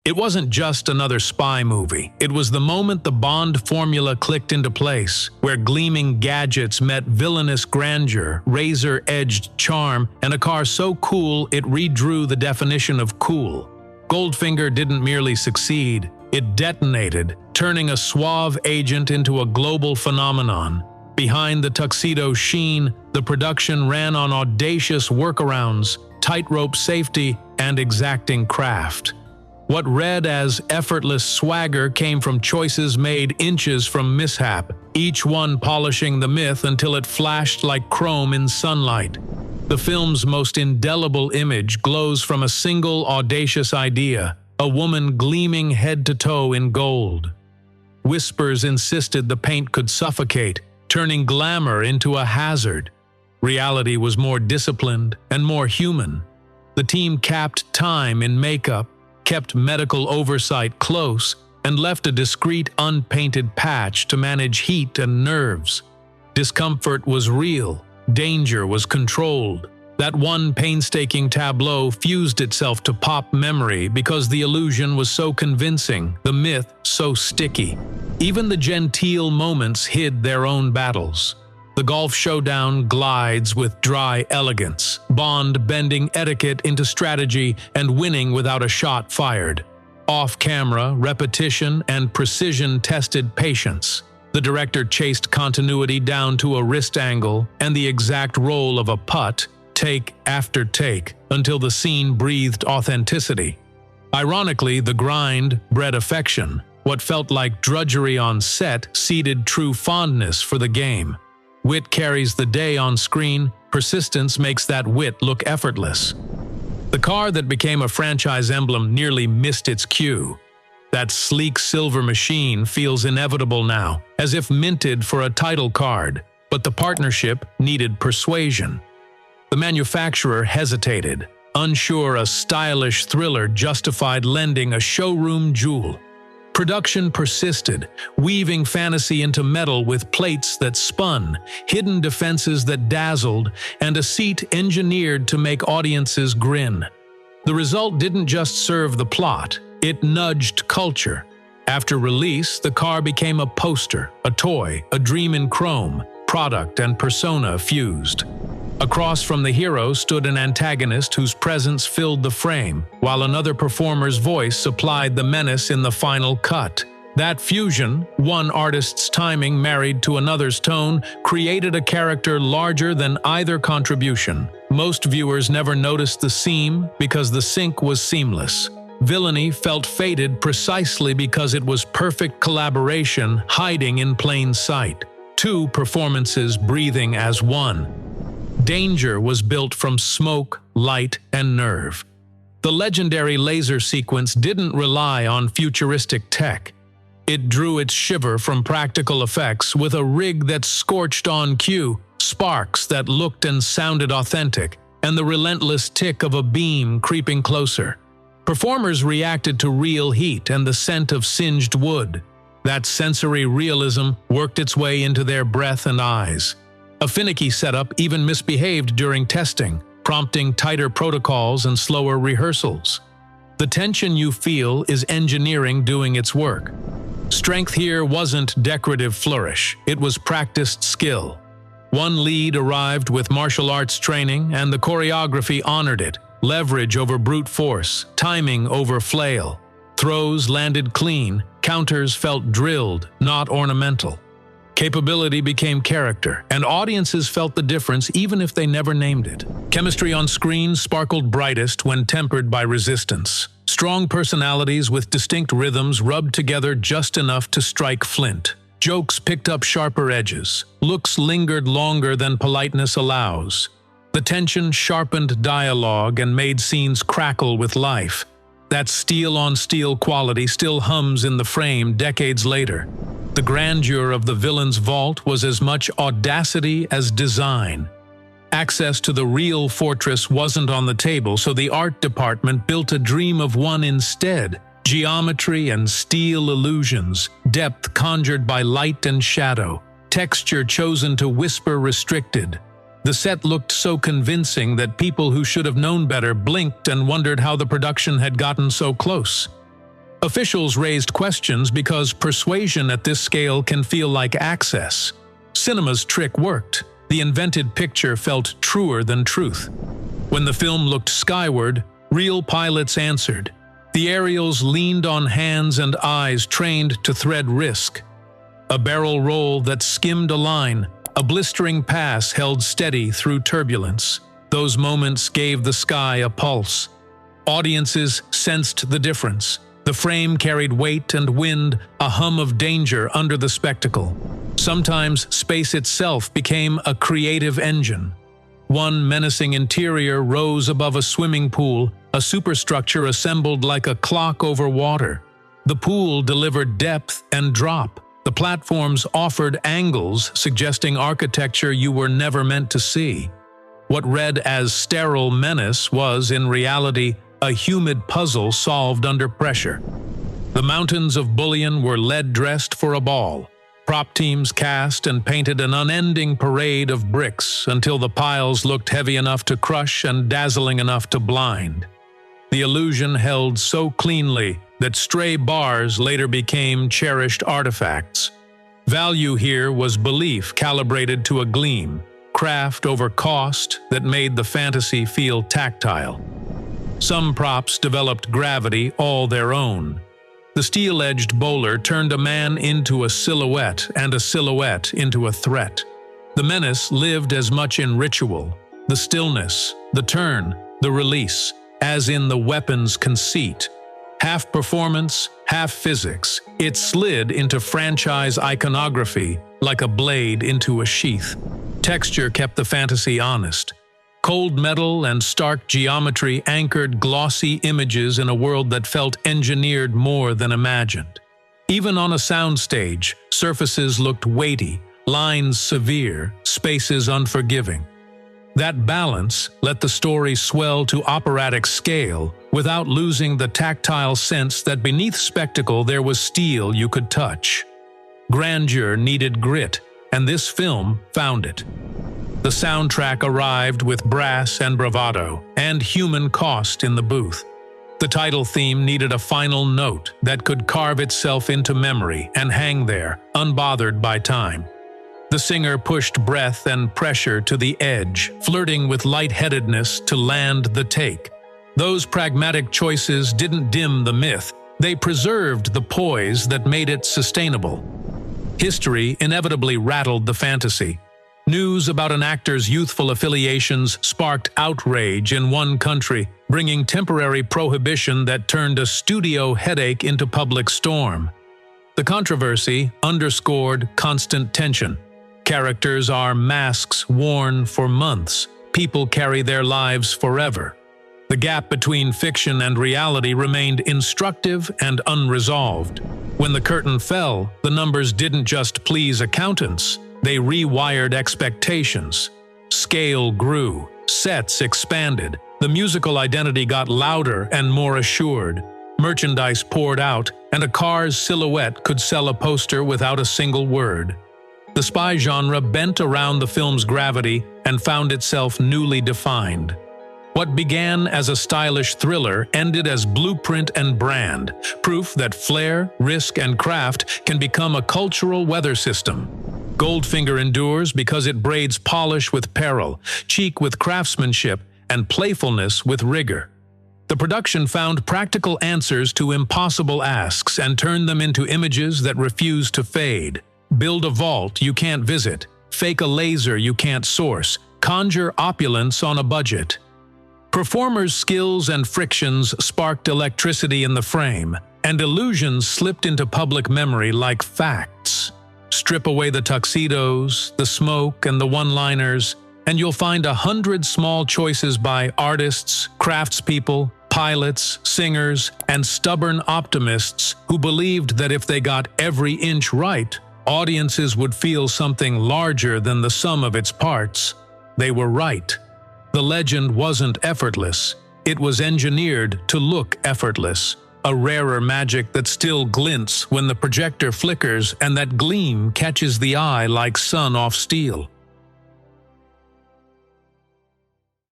It wasn't just another spy movie. It was the moment the Bond formula clicked into place, where gleaming gadgets met villainous grandeur, razor-edged charm, and a car so cool it redrew the definition of cool. Goldfinger didn't merely succeed, it detonated, turning a suave agent into a global phenomenon. Behind the tuxedo sheen, the production ran on audacious workarounds, tightrope safety, and exacting craft. What read as effortless swagger came from choices made inches from mishap, each one polishing the myth until it flashed like chrome in sunlight. The film's most indelible image glows from a single audacious idea, a woman gleaming head to toe in gold. Whispers insisted the paint could suffocate, turning glamour into a hazard. Reality was more disciplined and more human. The team capped time in makeup, kept medical oversight close, and left a discreet unpainted patch to manage heat and nerves. Discomfort was real, danger was controlled. That one painstaking tableau fused itself to pop memory because the illusion was so convincing, the myth so sticky. Even the genteel moments hid their own battles. The golf showdown glides with dry elegance, Bond bending etiquette into strategy and winning without a shot fired. Off-camera, repetition and precision tested patience. The director chased continuity down to a wrist angle and the exact roll of a putt, take after take, until the scene breathed authenticity. Ironically, the grind bred affection. What felt like drudgery on set seeded true fondness for the game. Wit carries the day on screen, persistence makes that wit look effortless. The car that became a franchise emblem nearly missed its cue. That sleek silver machine feels inevitable now, as if minted for a title card, but the partnership needed persuasion. The manufacturer hesitated, unsure a stylish thriller justified lending a showroom jewel. Production persisted, weaving fantasy into metal with plates that spun, hidden defenses that dazzled, and a seat engineered to make audiences grin. The result didn't just serve the plot, it nudged culture. After release, the car became a poster, a toy, a dream in chrome, product and persona fused. Across from the hero stood an antagonist whose presence filled the frame, while another performer's voice supplied the menace in the final cut. That fusion, one artist's timing married to another's tone, created a character larger than either contribution. Most viewers never noticed the seam because the sync was seamless. Villainy felt fated precisely because it was perfect collaboration hiding in plain sight. Two performances breathing as one. Danger was built from smoke, light, and nerve. The legendary laser sequence didn't rely on futuristic tech. It drew its shiver from practical effects with a rig that scorched on cue, sparks that looked and sounded authentic, and the relentless tick of a beam creeping closer. Performers reacted to real heat and the scent of singed wood. That sensory realism worked its way into their breath and eyes. A finicky setup even misbehaved during testing, prompting tighter protocols and slower rehearsals. The tension you feel is engineering doing its work. Strength here wasn't decorative flourish, it was practiced skill. One lead arrived with martial arts training and the choreography honored it. Leverage over brute force, timing over flail. Throws landed clean, counters felt drilled, not ornamental. Capability became character, and audiences felt the difference even if they never named it. Chemistry on screen sparkled brightest when tempered by resistance. Strong personalities with distinct rhythms rubbed together just enough to strike flint. Jokes picked up sharper edges. Looks lingered longer than politeness allows. The tension sharpened dialogue and made scenes crackle with life. That steel-on-steel quality still hums in the frame decades later. The grandeur of the villain's vault was as much audacity as design. Access to the real fortress wasn't on the table, so the art department built a dream of one instead. Geometry and steel illusions, depth conjured by light and shadow, texture chosen to whisper restricted. The set looked so convincing that people who should have known better blinked and wondered how the production had gotten so close. Officials raised questions because persuasion at this scale can feel like access. Cinema's trick worked. The invented picture felt truer than truth. When the film looked skyward, real pilots answered. The aerials leaned on hands and eyes trained to thread risk. A barrel roll that skimmed a line, a blistering pass held steady through turbulence. Those moments gave the sky a pulse. Audiences sensed the difference. The frame carried weight and wind, a hum of danger under the spectacle. Sometimes space itself became a creative engine. One menacing interior rose above a swimming pool, a superstructure assembled like a clock over water. The pool delivered depth and drop. The platforms offered angles suggesting architecture you were never meant to see. What read as sterile menace was, in reality, a humid puzzle solved under pressure. The mountains of bullion were lead-dressed for a ball. Prop teams cast and painted an unending parade of bricks until the piles looked heavy enough to crush and dazzling enough to blind. The illusion held so cleanly that stray bars later became cherished artifacts. Value here was belief calibrated to a gleam, craft over cost that made the fantasy feel tactile. Some props developed gravity all their own. The steel-edged bowler turned a man into a silhouette and a silhouette into a threat. The menace lived as much in ritual, the stillness, the turn, the release, as in the weapon's conceit. Half performance, half physics, it slid into franchise iconography like a blade into a sheath. Texture kept the fantasy honest. Cold metal and stark geometry anchored glossy images in a world that felt engineered more than imagined. Even on a soundstage, surfaces looked weighty, lines severe, spaces unforgiving. That balance let the story swell to operatic scale without losing the tactile sense that beneath spectacle there was steel you could touch. Grandeur needed grit, and this film found it. The soundtrack arrived with brass and bravado, and human cost in the booth. The title theme needed a final note that could carve itself into memory and hang there, unbothered by time. The singer pushed breath and pressure to the edge, flirting with lightheadedness to land the take. Those pragmatic choices didn't dim the myth, they preserved the poise that made it sustainable. History inevitably rattled the fantasy. News about an actor's youthful affiliations sparked outrage in one country, bringing temporary prohibition that turned a studio headache into public storm. The controversy underscored constant tension. Characters are masks worn for months. People carry their lives forever. The gap between fiction and reality remained instructive and unresolved. When the curtain fell, the numbers didn't just please accountants. They rewired expectations. Scale grew, sets expanded, the musical identity got louder and more assured. Merchandise poured out, and a car's silhouette could sell a poster without a single word. The spy genre bent around the film's gravity and found itself newly defined. What began as a stylish thriller ended as blueprint and brand, proof that flair, risk, and craft can become a cultural weather system. Goldfinger endures because it braids polish with peril, cheek with craftsmanship, and playfulness with rigor. The production found practical answers to impossible asks and turned them into images that refuse to fade. Build a vault you can't visit, fake a laser you can't source, conjure opulence on a budget. Performers' skills and frictions sparked electricity in the frame, and illusions slipped into public memory like facts. Strip away the tuxedos, the smoke, and the one-liners, and you'll find 100 small choices by artists, craftspeople, pilots, singers, and stubborn optimists who believed that if they got every inch right, audiences would feel something larger than the sum of its parts. They were right. The legend wasn't effortless. It was engineered to look effortless. A rarer magic that still glints when the projector flickers and that gleam catches the eye like sun off steel.